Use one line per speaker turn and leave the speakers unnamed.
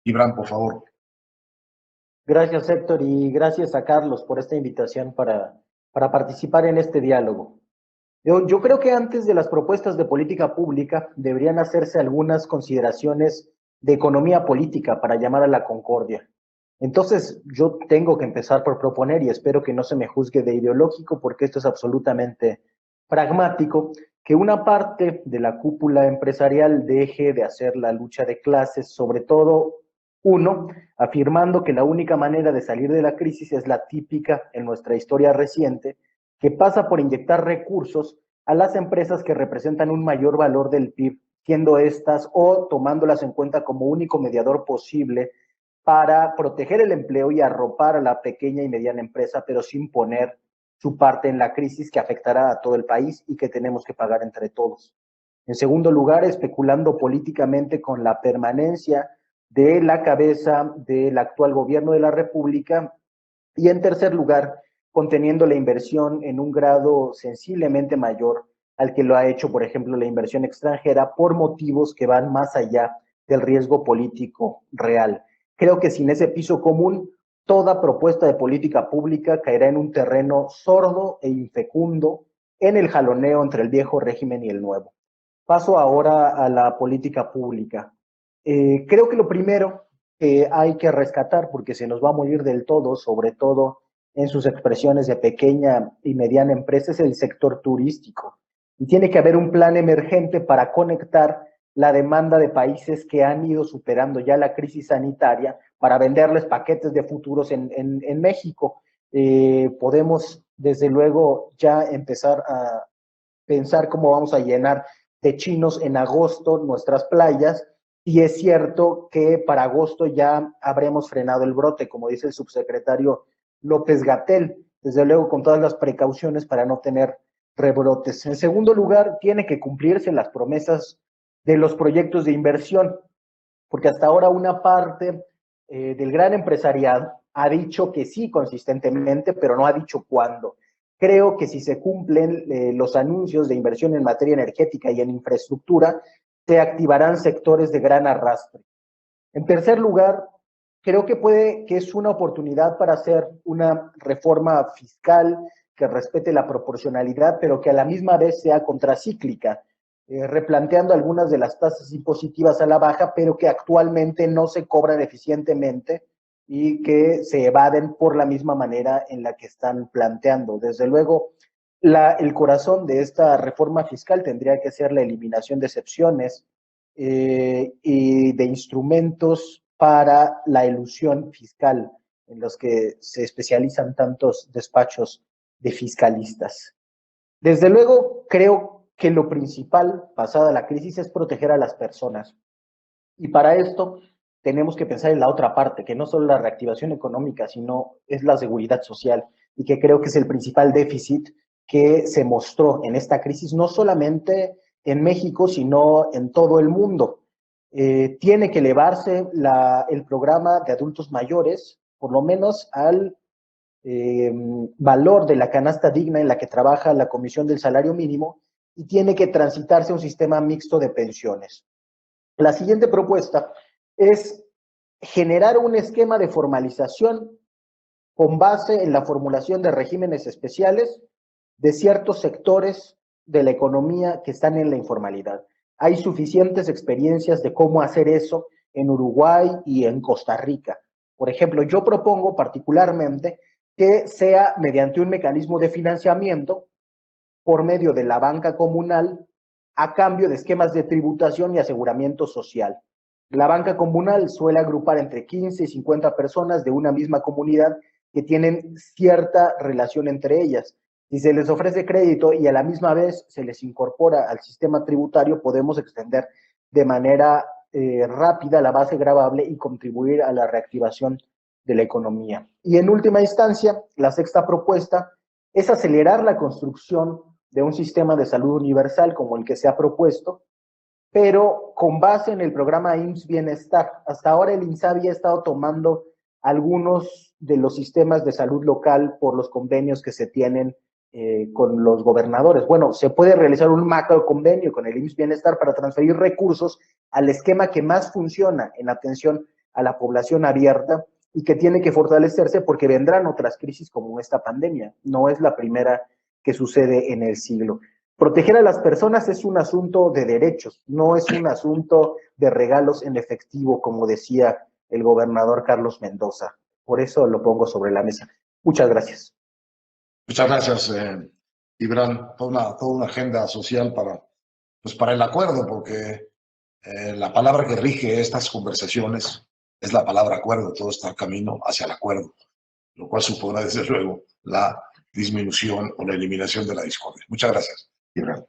Gibran, por favor.
Gracias, Héctor, y gracias a Carlos por esta invitación para participar en este diálogo. Yo creo que antes de las propuestas de política pública deberían hacerse algunas consideraciones de economía política para llamar a la concordia. Entonces, yo tengo que empezar por proponer, y espero que no se me juzgue de ideológico, porque esto es absolutamente pragmático, que una parte de la cúpula empresarial deje de hacer la lucha de clases, sobre todo uno, afirmando que la única manera de salir de la crisis es la típica en nuestra historia reciente, que pasa por inyectar recursos a las empresas que representan un mayor valor del PIB, siendo estas o tomándolas en cuenta como único mediador posible para proteger el empleo y arropar a la pequeña y mediana empresa, pero sin poner su parte en la crisis que afectará a todo el país y que tenemos que pagar entre todos. En segundo lugar, especulando políticamente con la permanencia de la cabeza del actual gobierno de la República. Y en tercer lugar, conteniendo la inversión en un grado sensiblemente mayor al que lo ha hecho, por ejemplo, la inversión extranjera, por motivos que van más allá del riesgo político real. Creo que sin ese piso común, toda propuesta de política pública caerá en un terreno sordo e infecundo en el jaloneo entre el viejo régimen y el nuevo. Paso ahora a la política pública. Creo que lo primero que hay que rescatar, porque se nos va a morir del todo, sobre todo en sus expresiones de pequeña y mediana empresa, es el sector turístico. Y tiene que haber un plan emergente para conectar la demanda de países que han ido superando ya la crisis sanitaria para venderles paquetes de futuros en México. Podemos, desde luego, ya empezar a pensar cómo vamos a llenar de chinos en agosto nuestras playas, y es cierto que para agosto ya habremos frenado el brote, como dice el subsecretario López-Gatell, desde luego con todas las precauciones para no tener rebrotes. En segundo lugar, tiene que cumplirse las promesas de los proyectos de inversión, porque hasta ahora una parte del gran empresariado ha dicho que sí consistentemente, pero no ha dicho cuándo. Creo que si se cumplen los anuncios de inversión en materia energética y en infraestructura, se activarán sectores de gran arrastre. En tercer lugar, creo que es una oportunidad para hacer una reforma fiscal que respete la proporcionalidad, pero que a la misma vez sea contracíclica, replanteando algunas de las tasas impositivas a la baja, pero que actualmente no se cobran eficientemente y que se evaden por la misma manera en la que están planteando. Desde luego, el corazón de esta reforma fiscal tendría que ser la eliminación de excepciones y de instrumentos para la elusión fiscal, en los que se especializan tantos despachos de fiscalistas. Desde luego, creo que lo principal, pasada la crisis, es proteger a las personas. Y para esto tenemos que pensar en la otra parte, que no solo la reactivación económica, sino es la seguridad social, y que creo que es el principal déficit que se mostró en esta crisis, no solamente en México, sino en todo el mundo. Tiene que elevarse el programa de adultos mayores, por lo menos al valor de la canasta digna en la que trabaja la Comisión del Salario Mínimo, y tiene que transitarse a un sistema mixto de pensiones. La siguiente propuesta es generar un esquema de formalización con base en la formulación de regímenes especiales de ciertos sectores de la economía que están en la informalidad. Hay suficientes experiencias de cómo hacer eso en Uruguay y en Costa Rica. Por ejemplo, yo propongo particularmente que sea mediante un mecanismo de financiamiento por medio de la banca comunal a cambio de esquemas de tributación y aseguramiento social. La banca comunal suele agrupar entre 15 y 50 personas de una misma comunidad que tienen cierta relación entre ellas. Si se les ofrece crédito y a la misma vez se les incorpora al sistema tributario, podemos extender de manera rápida la base gravable y contribuir a la reactivación de la economía. Y en última instancia, la sexta propuesta es acelerar la construcción de un sistema de salud universal como el que se ha propuesto, pero con base en el programa IMSS Bienestar. Hasta ahora el INSABI ha estado tomando algunos de los sistemas de salud local por los convenios que se tienen con los gobernadores. Bueno, se puede realizar un macro convenio con el IMSS Bienestar para transferir recursos al esquema que más funciona en atención a la población abierta y que tiene que fortalecerse porque vendrán otras crisis como esta pandemia. No es la primera que sucede en el siglo. Proteger a las personas es un asunto de derechos, no es un asunto de regalos en efectivo, como decía el gobernador Carlos Mendoza. Por eso lo pongo sobre la mesa. Muchas gracias.
Muchas gracias, Gibran. Toda una agenda social para el acuerdo, porque la palabra que rige estas conversaciones es la palabra acuerdo. Todo está camino hacia el acuerdo, lo cual supondrá, desde luego, la disminución o la eliminación de la discordia. Muchas gracias, Gibran.